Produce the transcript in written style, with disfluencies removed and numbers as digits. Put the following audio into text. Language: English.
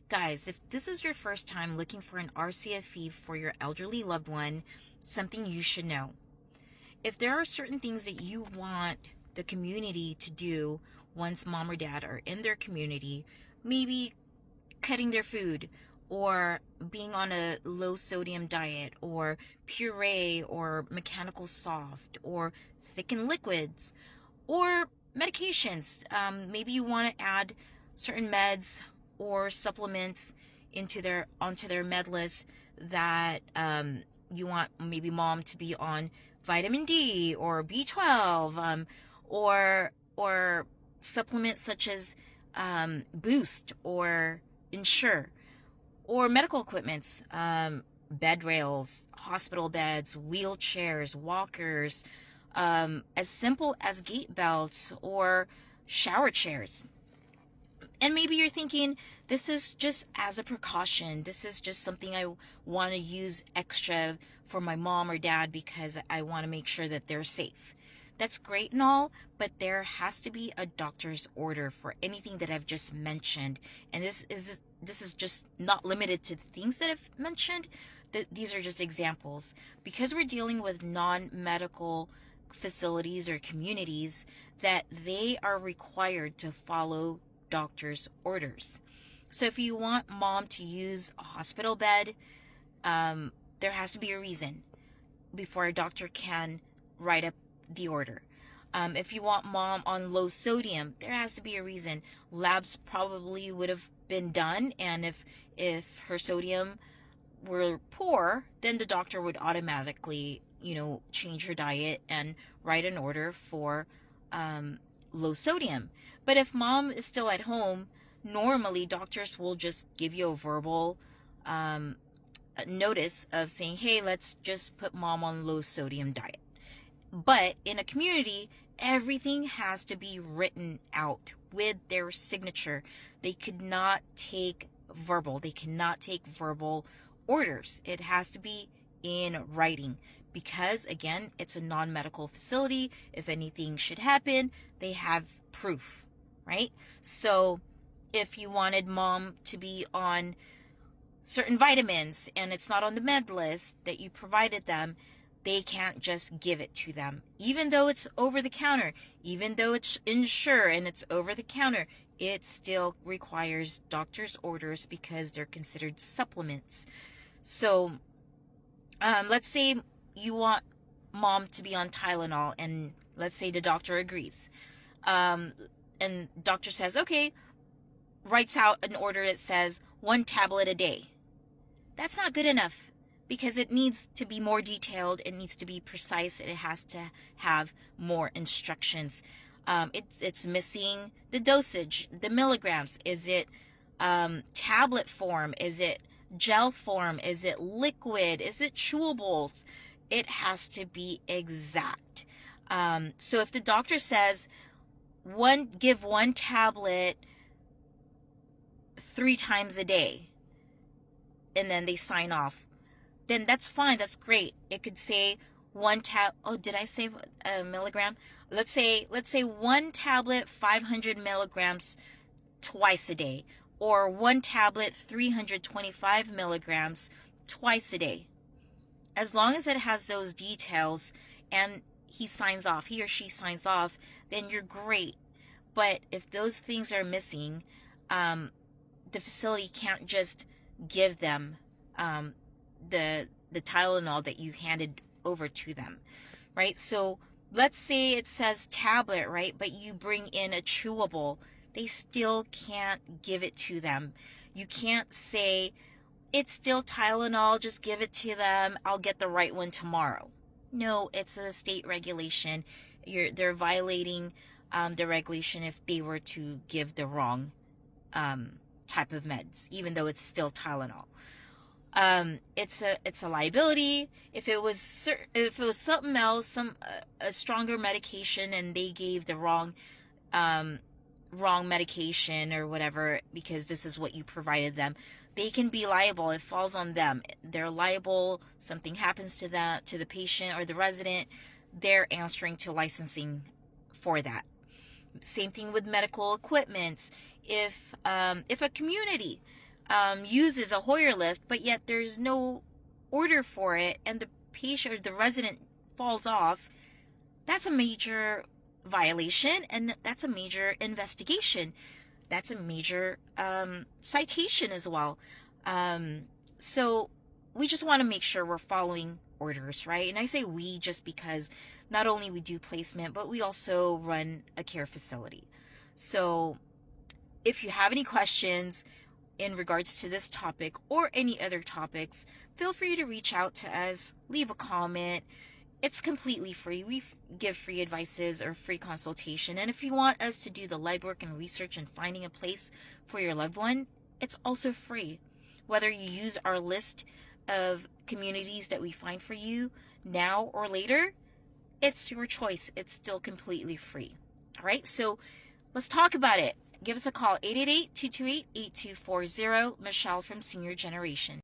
Guys, if this is your first time looking for an RCFE for your elderly loved one, something you should know. If there are certain things that you want the community to do once mom or dad are in their community, maybe cutting their food or being on a low sodium diet or puree or mechanical soft or thickened liquids or medications. Maybe you want to add certain meds or supplements onto their med list that you want maybe mom to be on vitamin D or B12, or supplements such as Boost or Ensure, or medical equipments, bed rails, hospital beds, wheelchairs, walkers, as simple as gait belts or shower chairs. And maybe you're thinking, this is just as a precaution. This is just something I want to use extra for my mom or dad because I want to make sure that they're safe. That's great and all, but there has to be a doctor's order for anything that I've just mentioned. And this is just not limited to the things that I've mentioned. These are just examples. Because we're dealing with non-medical facilities or communities, that they are required to follow doctor's orders. So if you want mom to use a hospital bed, there has to be a reason before a doctor can write up the order. If you want mom on low sodium, there has to be a reason. Labs probably would have been done, and if her sodium were poor, then the doctor would automatically, change her diet and write an order for low sodium. But if mom is still at home, normally doctors will just give you a verbal notice of saying, hey, let's just put mom on low sodium diet. But in a community, everything has to be written out with their signature. They could not take verbal orders. It has to be in writing because, again, it's a non-medical facility. If anything should happen, they have proof, right? So if you wanted mom to be on certain vitamins and it's not on the med list that you provided them, they can't just give it to them. Even though it's over the counter, even though it's Ensure and it's over the counter, it still requires doctor's orders because they're considered supplements. So let's say you want mom to be on Tylenol, and let's say the doctor agrees. And doctor says, okay, writes out an order that says 1 tablet a day. That's not good enough because it needs to be more detailed. It needs to be precise. It has to have more instructions. It's missing the dosage, the milligrams. Is it tablet form? Is it gel form? Is it liquid? Is it chewables? It has to be exact. So if the doctor says give 1 tablet 3 times a day, and then they sign off, then that's fine. That's great. It could say oh, did I say a milligram? Let's say 1 tablet 500 milligrams twice a day, or 1 tablet 325 milligrams twice a day. As long as it has those details and he or she signs off, then you're great. But if those things are missing, the facility can't just give them the Tylenol that you handed over to them, right? So let's say it says tablet, right? But you bring in a chewable, they still can't give it to them. You can't say, it's still Tylenol, just give it to them, I'll get the right one tomorrow. No, it's a state regulation. They're violating the regulation if they were to give the wrong type of meds, even though it's still Tylenol. It's a liability. If it was something else, a stronger medication, and they gave the wrong medication or whatever because this is what you provided them, they can be liable. It falls on them. They're liable. Something happens to the patient or the resident, they're answering to licensing for that. Same thing with medical equipment. If a community uses a Hoyer lift, but yet there's no order for it, and the patient or the resident falls off, that's a major violation, and that's a major investigation. That's a major citation as well. So we just want to make sure we're following orders, right? And I say we just because not only we do placement, but we also run a care facility. So if you have any questions in regards to this topic or any other topics, feel free to reach out to us, leave a comment. It's completely free. We give free advices or free consultation. And if you want us to do the legwork and research and finding a place for your loved one, it's also free. Whether you use our list of communities that we find for you now or later, it's your choice. It's still completely free. All right, so let's talk about it. Give us a call, 888-228-8240. Michelle from Senior Generation.